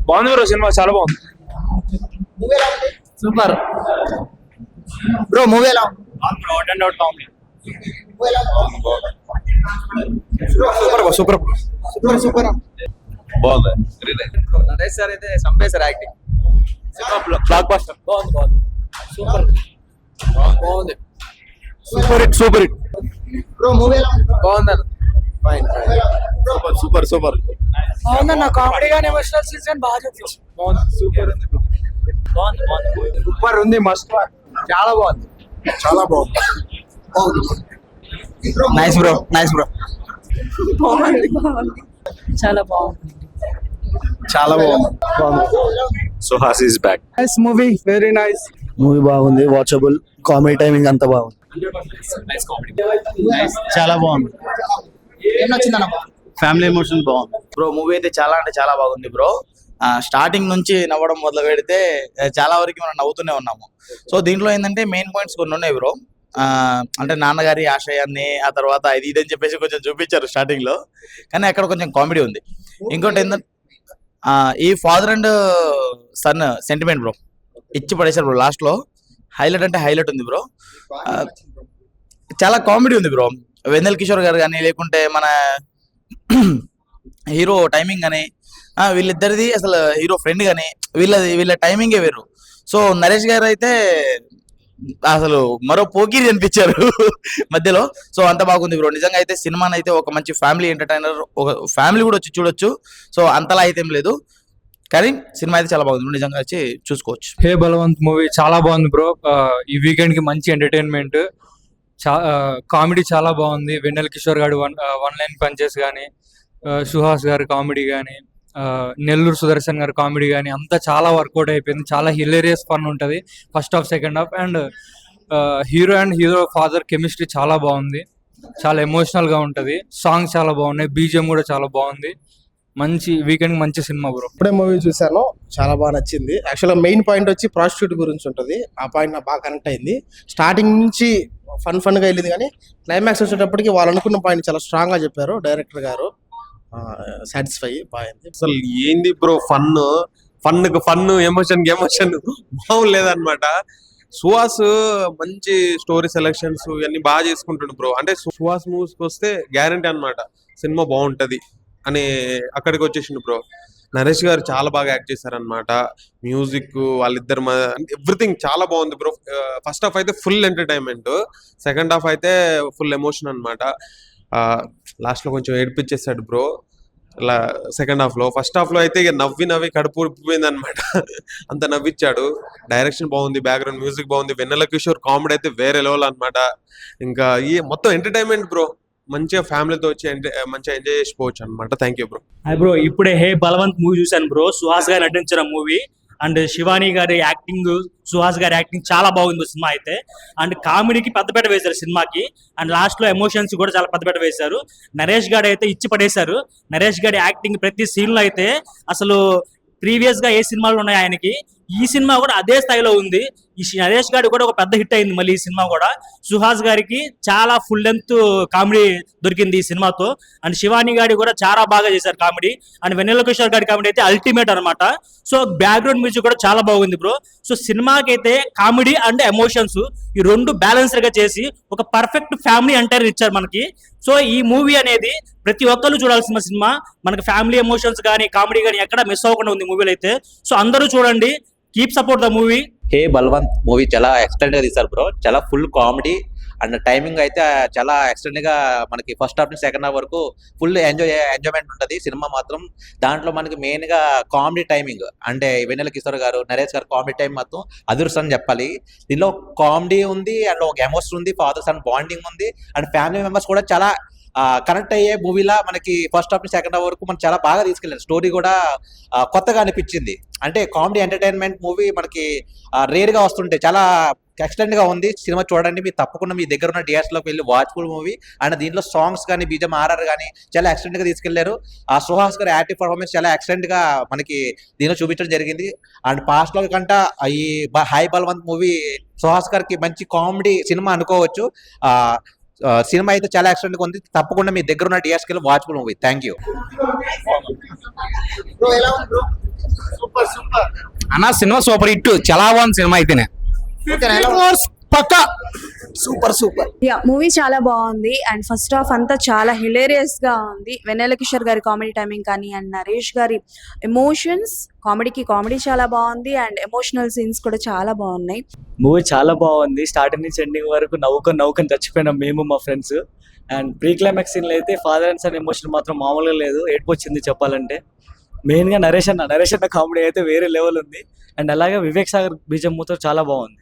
బాగుంది bro, cinema చాలా బాగుంది. Super bro. మూవీ ఎలా ఉంది? Super super super. బాగుంది. నరేష్ సార్ అయితే చంపేశారు యాక్టింగ్. Block buster. బాగుంది సూపర్ బాగుంది. Super hit. బ్రో మూవీ ఎలా ఉంది? బాగుందన్న. సూపర్ బాగుందన్న. కామెడీ గానీ ఎమోషనల్ సీన్స్ కానీ బాగా చూపించారు. బాగుంది. సూపర్ ఉంది. సూపర్ ఉంది. మస్ట్ చాలా బాగుంది. Nice bro. చాలా బాగుంది. Suhas is back. Nice movie, very nice movie బాగుంది, వాచబుల్, కామెడీ టైమింగ్ అంతా బాగుంది, చాలా బాగుంది. ఏం నచ్చిందన్న? ఫ్యామిలీ ఎమోషన్ బాగుంది. బ్రో మూవీ అయితే చాలా అంటే చాలా బాగుంది బ్రో. స్టార్టింగ్ నుంచి నవ్వడం మొదలు పెడితే చాలా వరకు మనం నవ్వుతూనే ఉన్నాము. సో దీంట్లో ఏంటంటే మెయిన్ పాయింట్స్ కొన్ని ఉన్నాయి బ్రో. అంటే నాన్నగారి ఆశయాన్ని, ఆ తర్వాత ఇది అని చెప్పేసి కొంచెం చూపించారు స్టార్టింగ్ లో, కానీ అక్కడ కొంచెం కామెడీ ఉంది. ఇంకోటి ఏంటంటే ఈ father and son sentiment bro ఇచ్చి పడేశారు బ్రో. లాస్ట్ లో హైలైట్ అంటే హైలైట్ ఉంది బ్రో. చాలా కామెడీ ఉంది బ్రో. వెన్నెల కిషోర్ గారు కానీ, లేకుంటే మన హీరో టైమింగ్ కానీ, వీళ్ళిద్దరిది అసలు హీరో ఫ్రెండ్ కానీ వీళ్ళ టైమింగే వేరు. సో నరేష్ గారు అయితే అసలు మరో పోకిరి అనిపించారు మధ్యలో. సో అంత బాగుంది బ్రో. నిజంగా అయితే సినిమాని అయితే ఒక మంచి ఫ్యామిలీ ఎంటర్టైనర్, ఒక ఫ్యామిలీ కూడా వచ్చి చూడొచ్చు. సో అంతలా అయితే ఏం లేదు, కానీ సినిమా అయితే చాలా బాగుంది, నిజంగా వచ్చి చూసుకోవచ్చు. హే బలవంత్ మూవీ చాలా బాగుంది బ్రో. ఈ వీకెండ్ కి మంచి ఎంటర్టైన్మెంట్, కామెడీ చాలా బాగుంది. వెన్నెల కిషోర్ గారు వన్ లైన్ పంచెస్ కానీ, సుహాస్ గారి కామెడీ కానీ, నెల్లూరు సుదర్శన్ గారి కామెడీ కానీ అంతా చాలా వర్కౌట్ అయిపోయింది. చాలా హిలేరియస్ ఫన్ ఉంటుంది first half, second half. And hero father chemistry చాలా బాగుంది, చాలా ఎమోషనల్ గా ఉంటది. సాంగ్స్ చాలా బాగున్నాయి, బీజిఎం కూడా చాలా బాగుంది. మంచి వీకెండ్ మంచి సినిమా బ్రో. ఇప్పుడే మూవీ చూశాను, చాలా బాగా నచ్చింది. యాక్చువల్గా మెయిన్ పాయింట్ వచ్చి ప్రాస్టిట్యూట్ గురించి ఉంటుంది. ఆ పాయింట్ నాకు బాగా కనెక్ట్ అయింది. స్టార్టింగ్ నుంచి ఫన్గా వెళ్ళింది, కానీ క్లైమాక్స్ వచ్చేటప్పటికి వాళ్ళు అనుకున్న పాయింట్ చాలా స్ట్రాంగ్ గా చెప్పారు డైరెక్టర్ గారు. సాటిస్ఫై బాగుంది. అసలు ఏంది బ్రో ఫన్ ఎమోషన్ బాగులేదన్నమాట. సుహాస్ మంచి స్టోరీ సెలెక్షన్స్ ఇవన్నీ బాగా చేసుకుంటాడు బ్రో. అంటే సుహాస్ మూవీస్కి వస్తే గ్యారంటీ అన్నమాట సినిమా బాగుంటది అని అక్కడికి వచ్చేసిండు బ్రో. నరేష్ గారు చాలా బాగా యాక్ట్ చేశారనమాట. మ్యూజిక్ వాళ్ళిద్దరు ఎవ్రీథింగ్ చాలా బాగుంది బ్రో. ఫస్ట్ హాఫ్ అయితే ఫుల్ ఎంటర్టైన్మెంట్, సెకండ్ హాఫ్ అయితే ఫుల్ ఎమోషన్ అనమాట. లాస్ట్ లో కొంచెం ఏడిపించేసాడు బ్రో సెకండ్ హాఫ్ లో. ఫస్ట్ హాఫ్ లో అయితే ఇక నవ్వి కడుపు ఉడిపోయింది అనమాట, అంత నవ్విచ్చాడు. డైరెక్షన్ బాగుంది, బ్యాక్గ్రౌండ్ మ్యూజిక్ బాగుంది. వెన్నెల కిషోర్ కామెడీ అయితే వేరే లెవెల్ అనమాట. ఇంకా ఈ మొత్తం ఎంటర్టైన్మెంట్ బ్రో. మంచిగా ఫ్యామిలీతో వచ్చి మంచిగా ఎంజాయ్ చేసుకోవచ్చు అనమాట. Thank you bro. బ్రో ఇప్పుడే హే బలవంత్ మూవీ చూశాను బ్రో. సుహాస్ గారు నటించిన మూవీ అండ్ శివాని గారి యాక్టింగ్, సుహాస్ గారి యాక్టింగ్ చాలా బాగుంది సినిమా అయితే. అండ్ కామెడీకి పెద్దపేట వేశారు సినిమాకి, అండ్ లాస్ట్ లో ఎమోషన్స్ కూడా చాలా పెద్దపేట వేశారు. నరేష్ గారు అయితే ఇచ్చి పడేశారు. నరేష్ గారి యాక్టింగ్ ప్రతి సీన్ లో అయితే అసలు ప్రీవియస్ గా ఏ సినిమాలు ఉన్నాయి ఆయనకి, ఈ సినిమా కూడా అదే స్థాయిలో ఉంది. ఈ నరేష్ గారికి కూడా ఒక పెద్ద హిట్ అయింది మళ్ళీ ఈ సినిమా కూడా. సుహాస్ గారికి చాలా ఫుల్ లెంత్ కామెడీ దొరికింది ఈ సినిమాతో. అండ్ శివాని గారి కూడా చాలా బాగా చేశారు కామెడీ. అండ్ వెన్నెల కిషోర్ గారి కామెడీ అయితే అల్టిమేట్ అనమాట. సో బ్యాక్గ్రౌండ్ మ్యూజిక్ కూడా చాలా బాగుంది బ్రో. సో సినిమాకి అయితే కామెడీ అండ్ ఎమోషన్స్ ఈ రెండు బ్యాలెన్స్డ్ గా చేసి ఒక పర్ఫెక్ట్ ఫ్యామిలీ ఎంటైర్ ఇచ్చారు మనకి. సో ఈ మూవీ అనేది ప్రతి ఒక్కరు చూడాల్సిన సినిమా. మనకి ఫ్యామిలీ ఎమోషన్స్ కానీ, కామెడీ కానీ ఎక్కడ మిస్ అవ్వకుండా ఉంది మూవీలో అయితే. సో అందరూ చూడండి, keep support the movie. Hey Balwant movie చాలా ఎక్స్టెండ్ గా తీశారు బ్రో. చాలా ఫుల్ కామెడీ అండ్ టైమింగ్ అయితే చాలా ఎక్స్టెండ్ గా మనకి ఫస్ట్ హాఫ్ నుంచి సెకండ్ హాఫ్ వరకు ఫుల్ ఎంజాయ్మెంట్ ఉంటుంది సినిమా మాత్రం. దాంట్లో మనకి మెయిన్ గా కామెడీ టైమింగ్ అంటే వెన్నెల కిషోర్ గారు, నరేష్ గారు కామెడీ టైం మొత్తం అదృష్టం అని చెప్పాలి. దీనిలో కామెడీ ఉంది అండ్ ఒక ఎమోషన్ ఉంది, ఫాదర్ సన్ బాండింగ్ ఉంది, అండ్ ఫ్యామిలీ మెంబర్స్ కూడా చాలా కనెక్ట్ అయ్యే మూవీలా మనకి ఫస్ట్ హాఫ్ నుంచి సెకండ్ హాఫ్ వరకు మనం చాలా బాగా తీసుకెళ్ళారు. స్టోరీ కూడా కొత్తగా అనిపించింది. అంటే కామెడీ ఎంటర్టైన్మెంట్ మూవీ మనకి రేర్ గా వస్తుంటే చాలా ఎక్స్టెండ్ గా ఉంది సినిమా. చూడండి, మీరు తప్పకుండా మీ దగ్గర ఉన్న థియేటర్స్ లోకి వెళ్ళి వాచ్ఫుల్ మూవీ. అండ్ దీంట్లో సాంగ్స్ కానీ, బీజం ఆర్ఆర్ కానీ చాలా ఎక్స్టెండ్ గా తీసుకెళ్లారు. ఆ సుహాస్ గారి యాక్టివ్ పర్ఫార్మెన్స్ చాలా ఎక్స్టెండ్ గా మనకి దీనిలో చూపించడం జరిగింది. అండ్ పాస్ట్ లో కంట ఈ హై బల్వంత్ మూవీ సుహాస్ గారికి మంచి కామెడీ సినిమా అనుకోవచ్చు. సినిమా అయితే చాలా ఎక్స్టెండ్ గా ఉంది. తప్పకుండా మీ దగ్గర ఉన్న థియేటర్స్ కి వెళ్ళి వాచ్ఫుల్ మూవీ. Thank you. అన్న సినిమా సూపర్ హిట్ చాలా బాగుంది సినిమా అయితేనే పక్కా సూపర్ సూపర్. మూవీ చాలా బాగుంది అండ్ ఫస్ట్ హాఫ్ అంతా చాలా హిలేరియస్ గా ఉంది. వెన్నెల కిషోర్ గారి కామెడీ టైమింగ్ కానీ అండ్ నరేష్ గారి ఎమోషన్స్, కామెడీ చాలా బాగుంది అండ్ ఎమోషనల్ సీన్స్ కూడా చాలా బాగున్నాయి. మూవీ చాలా బాగుంది. స్టార్టింగ్ నుంచి ఎండింగ్ వరకు నవ్వుకొని చచ్చిపోయినాం మేము మా ఫ్రెండ్స్. అండ్ ప్రీ క్లైమాక్స్ సీన్లో అయితే ఫాదర్ అండ్ సన్ ఎమోషన్ మాత్రం మామూలుగా లేదు, ఏడుపు వచ్చింది చెప్పాలంటే. మెయిన్గా నరేష్ అన్న కామెడీ అయితే వేరే లెవెల్ ఉంది. అండ్ అలాగే వివేక్ సాగర్ బీజం మూతో చాలా బాగుంది.